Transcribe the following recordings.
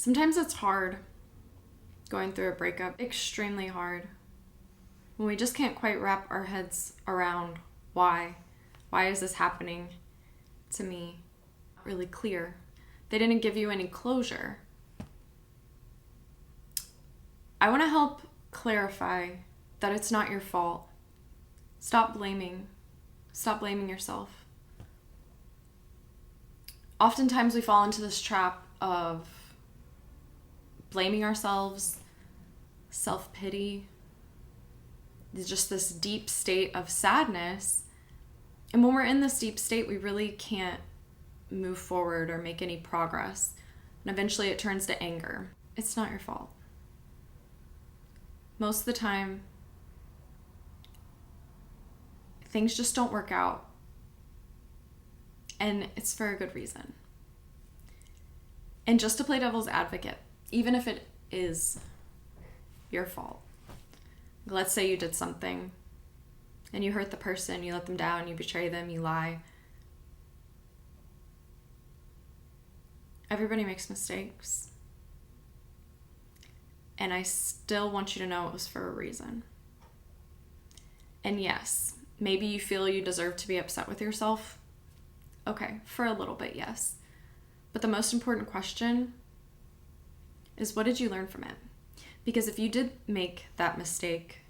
Sometimes it's hard going through a breakup, extremely hard, when we just can't quite wrap our heads around why. Why is this happening to me? Not really clear. They didn't give you any closure. I want to help clarify that it's not your fault. Stop blaming. Stop blaming yourself. Oftentimes we fall into this trap of blaming ourselves, self-pity, just this deep state of sadness. And when we're in this deep state, we really can't move forward or make any progress. And eventually it turns to anger. It's not your fault. Most of the time, things just don't work out. And it's for a good reason. And just to play devil's advocate, even if it is your fault, let's say you did something and you hurt the person, you let them down, you betray them, you lie. Everybody makes mistakes. And I still want you to know it was for a reason. And yes, maybe you feel you deserve to be upset with yourself. Okay, for a little bit, yes. But the most important question is, what did you learn from it? Because if you did make that mistake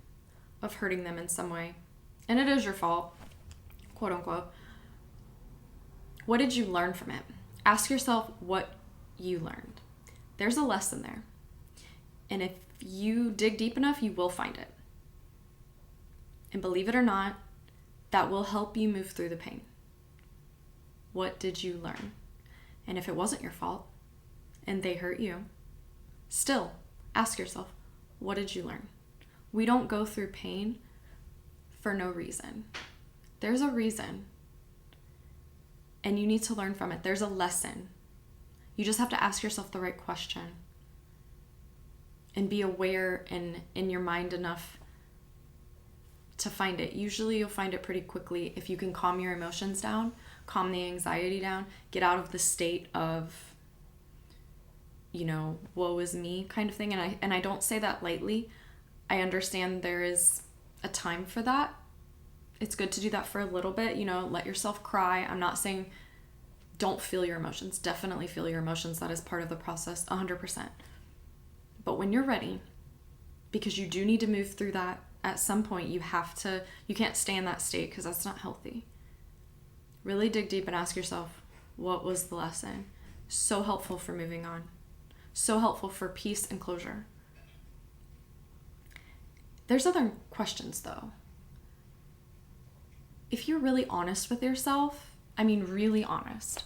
of hurting them in some way, and it is your fault, quote unquote, what did you learn from it? Ask yourself what you learned. There's a lesson there. And if you dig deep enough, you will find it. And believe it or not, that will help you move through the pain. What did you learn? And if it wasn't your fault and they hurt you, still ask yourself, what did you learn? We don't go through pain for no reason. There's a reason. And you need to learn from it. There's a lesson. You just have to ask yourself the right question. And be aware and in your mind enough to find it. Usually you'll find it pretty quickly if you can calm your emotions down, calm the anxiety down, get out of the state of, woe is me kind of thing. And I don't say that lightly. I understand there is a time for that. It's good to do that for a little bit, let yourself cry. I'm not saying don't feel your emotions. Definitely feel your emotions. That is part of the process, 100%. But when you're ready, because you do need to move through that at some point, you can't stay in that state because that's not healthy. Really dig deep and ask yourself, what was the lesson? So helpful for moving on. So helpful for peace and closure. There's other questions though. If you're really honest with yourself, really honest,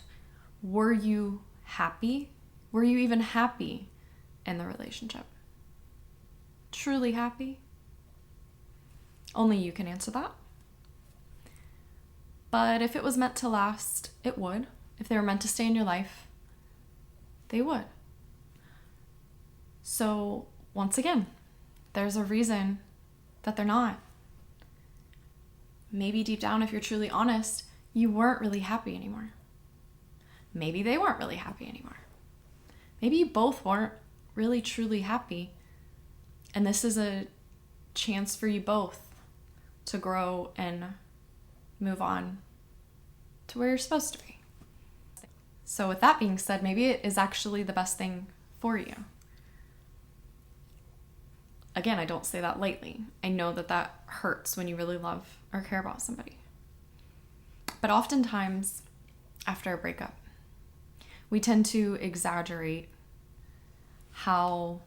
were you happy? Were you even happy in the relationship? Truly happy? Only you can answer that. But if it was meant to last, it would. If they were meant to stay in your life, they would. So once again, there's a reason that they're not. Maybe deep down, if you're truly honest, you weren't really happy anymore. Maybe they weren't really happy anymore. Maybe you both weren't really truly happy. And this is a chance for you both to grow and move on to where you're supposed to be. So with that being said, maybe it is actually the best thing for you. Again, I don't say that lightly. I know that hurts when you really love or care about somebody. But oftentimes, after a breakup, we tend to exaggerate how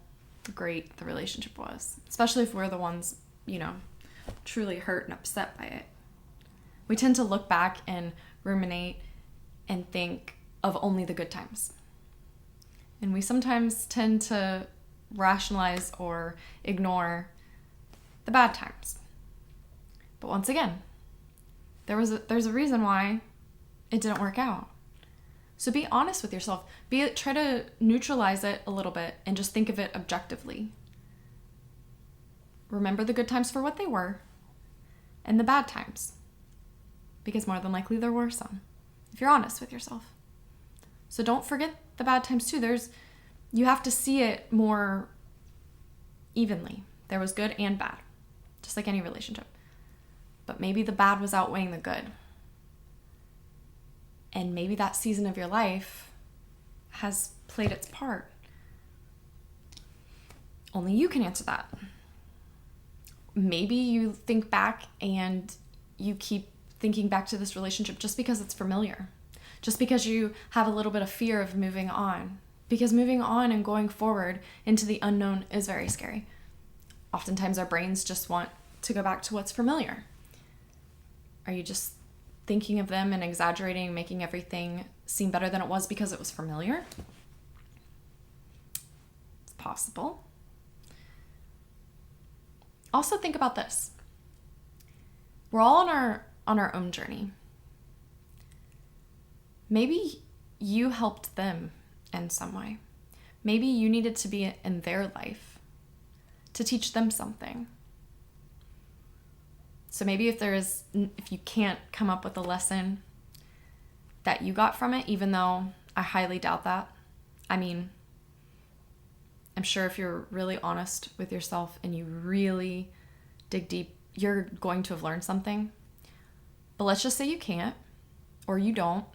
great the relationship was, especially if we're the ones, truly hurt and upset by it. We tend to look back and ruminate and think of only the good times. And we sometimes tend to rationalize or ignore the bad times. But once again, there's a reason why it didn't work out. So be honest with yourself. Try to neutralize it a little bit and just think of it objectively. Remember the good times for what they were and the bad times, because more than likely there were some, if you're honest with yourself. So don't forget the bad times too. You have to see it more evenly. There was good and bad, just like any relationship. But maybe the bad was outweighing the good. And maybe that season of your life has played its part. Only you can answer that. Maybe you think back and you keep thinking back to this relationship just because it's familiar. Just because you have a little bit of fear of moving on. Because moving on and going forward into the unknown is very scary. Oftentimes our brains just want to go back to what's familiar. Are you just thinking of them and exaggerating, making everything seem better than it was because it was familiar? It's possible. Also think about this. We're all on our own journey. Maybe you helped them in some way. Maybe you needed to be in their life to teach them something. So maybe if you can't come up with a lesson that you got from it, even though I highly doubt that. I mean, I'm sure if you're really honest with yourself and you really dig deep, you're going to have learned something. But let's just say you can't, or you don't,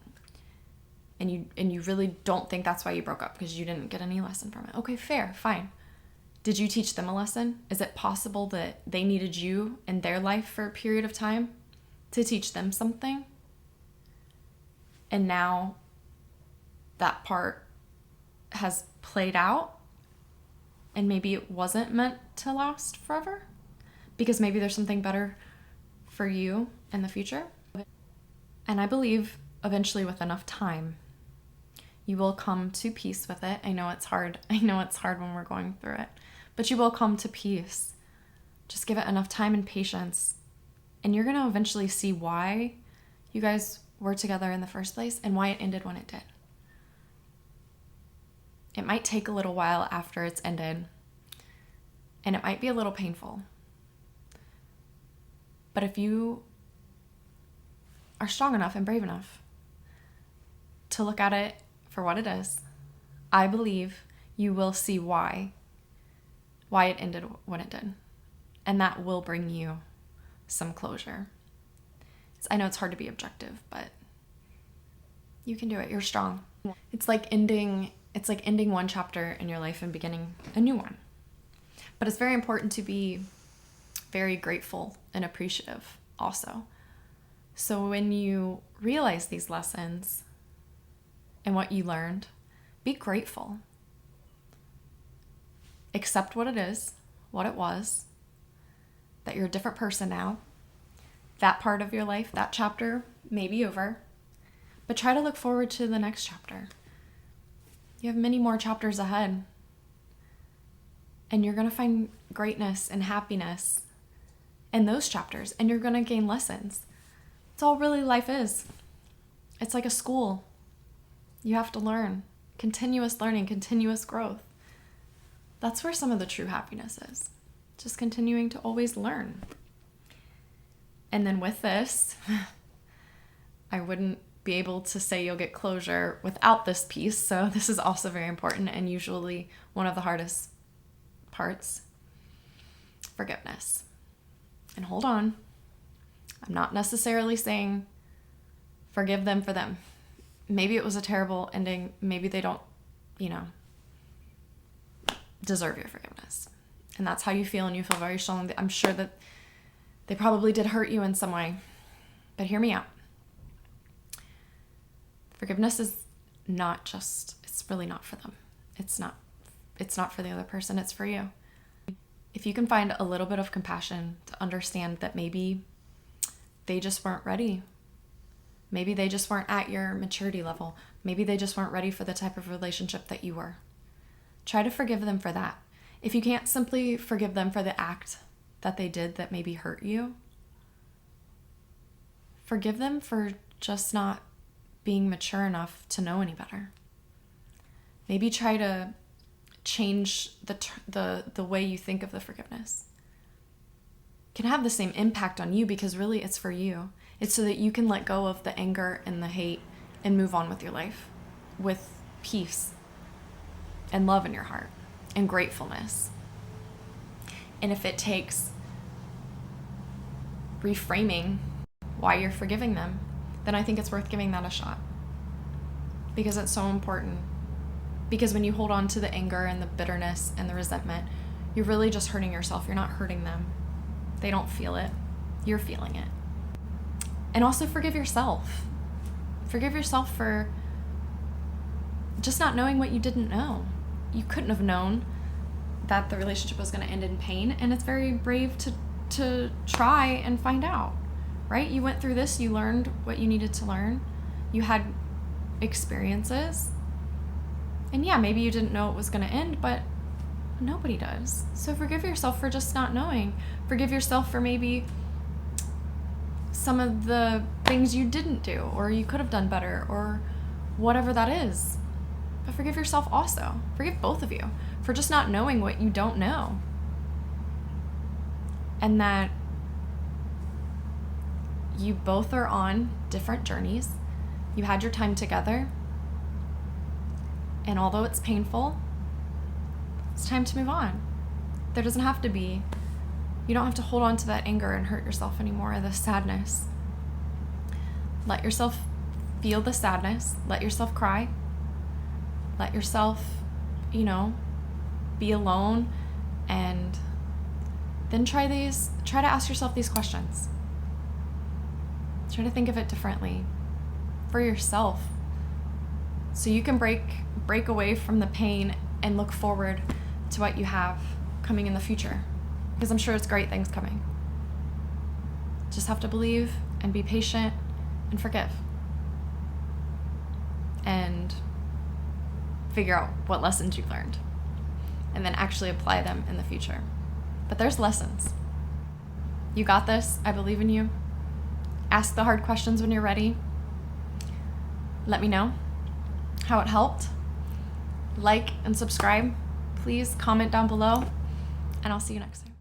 and you really don't think that's why you broke up, because you didn't get any lesson from it. Okay, fair, fine. Did you teach them a lesson? Is it possible that they needed you in their life for a period of time to teach them something? And now that part has played out and maybe it wasn't meant to last forever, because maybe there's something better for you in the future. And I believe eventually, with enough time, you will come to peace with it. I know it's hard. I know it's hard when we're going through it, but you will come to peace. Just give it enough time and patience, and you're going to eventually see why you guys were together in the first place and why it ended when it did. It might take a little while after it's ended, and it might be a little painful. But if you are strong enough and brave enough to look at it for what it is, I believe you will see why it ended when it did. And that will bring you some closure. I know it's hard to be objective, but you can do it. You're strong. It's like ending one chapter in your life and beginning a new one. But it's very important to be very grateful and appreciative also. So when you realize these lessons and what you learned, be grateful. Accept what it is, what it was, that you're a different person now. That part of your life, that chapter may be over, but try to look forward to the next chapter. You have many more chapters ahead, and you're going to find greatness and happiness in those chapters, and you're going to gain lessons. It's all really life is. It's like a school. You have to learn. Continuous learning, continuous growth. That's where some of the true happiness is. Just continuing to always learn. And then with this, I wouldn't be able to say you'll get closure without this piece. So this is also very important and usually one of the hardest parts. Forgiveness. And hold on. I'm not necessarily saying forgive them for them. Maybe it was a terrible ending. Maybe they don't, deserve your forgiveness. And that's how you feel, and you feel very strong. I'm sure that they probably did hurt you in some way. But hear me out. Forgiveness is it's really not for them. It's not for the other person, it's for you. If you can find a little bit of compassion to understand that maybe they just weren't ready. Maybe they just weren't at your maturity level. Maybe they just weren't ready for the type of relationship that you were. Try to forgive them for that. If you can't simply forgive them for the act that they did that maybe hurt you, forgive them for just not being mature enough to know any better. Maybe try to change the way you think of the forgiveness. It can have the same impact on you because really it's for you. It's so that you can let go of the anger and the hate and move on with your life with peace. and love in your heart and gratefulness. And if it takes reframing why you're forgiving them, then I think it's worth giving that a shot. Because it's so important. Because when you hold on to the anger and the bitterness and the resentment, you're really just hurting yourself. You're not hurting them. They don't feel it. You're feeling it. And also forgive yourself. Forgive yourself for just not knowing what you didn't know. You couldn't have known that the relationship was going to end in pain, and it's very brave to try and find out, right? You went through this, you learned what you needed to learn, you had experiences, and yeah, maybe you didn't know it was going to end, but nobody does. So forgive yourself for just not knowing. Forgive yourself for maybe some of the things you didn't do, or you could have done better, or whatever that is. But forgive yourself also. Forgive both of you for just not knowing what you don't know. And that you both are on different journeys. You had your time together. And although it's painful, it's time to move on. There doesn't have to be, you don't have to hold on to that anger and hurt yourself anymore, or the sadness. Let yourself feel the sadness. Let yourself cry. Let yourself, be alone, and then try to ask yourself these questions. Try to think of it differently for yourself, so you can break away from the pain and look forward to what you have coming in the future, because I'm sure it's great things coming. Just have to believe and be patient and forgive and figure out what lessons you've learned and then actually apply them in the future. But there's lessons. You got this. I believe in you. Ask the hard questions when you're ready. Let me know how it helped. Like and subscribe. Please comment down below, and I'll see you next time.